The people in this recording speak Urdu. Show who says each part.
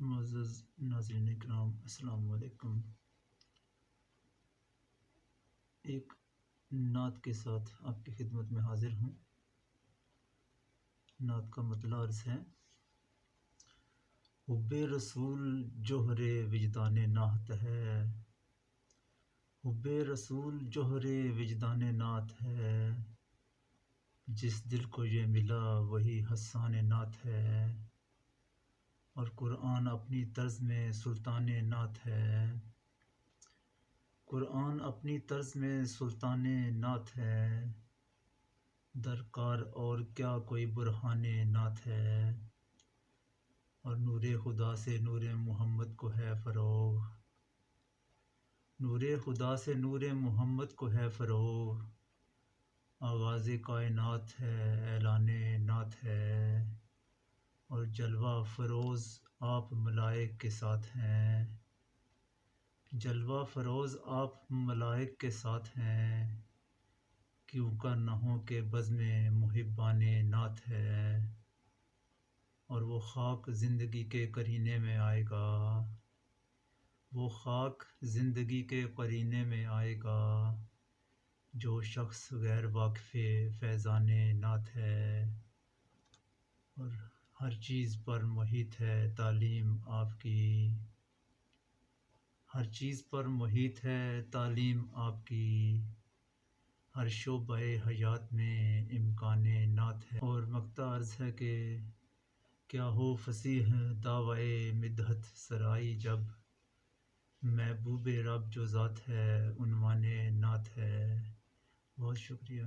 Speaker 1: معزز ناظرین کرام، السلام علیکم۔ ایک نعت کے ساتھ آپ کی خدمت میں حاضر ہوں۔ نعت کا مطلع عرض ہے: حب رسول جوہر وجدان نعت ہے، حب رسول جوہر وجدان نعت ہے، جس دل کو یہ ملا وہی حسان نعت ہے، اور قرآن اپنی طرز میں سلطان نعت ہے، قرآن اپنی طرز میں سلطان نعت ہے، درکار اور کیا کوئی برہان نعت ہے، اور نور خدا سے نور محمد کو ہے فروغ، نور خدا سے نور محمد کو ہے فروغ، آغاز کائنات ہے اعلان نعت ہے، اور جلوہ فروز آپ ملائک کے ساتھ ہیں، جلوہ فروز آپ ملائک کے ساتھ ہیں، کیوں کر نہ ہو کہ بزم محبان نعت ہے، اور وہ خاک زندگی کے قرینے میں آئے گا، وہ خاک زندگی کے قرینے میں آئے گا، جو شخص غیر واقف فیضان نعت ہے، اور ہر چیز پر محیط ہے تعلیم آپ کی، ہر چیز پر محیط ہے تعلیم آپ کی، ہر شعبہ حیات میں امکان نعت ہے۔ اور مقطع عرض ہے کہ کیا ہو فصیح دعوی مدحت سرائی، جب محبوب رب جو ذات ہے عنوان نعت ہے۔ بہت شکریہ۔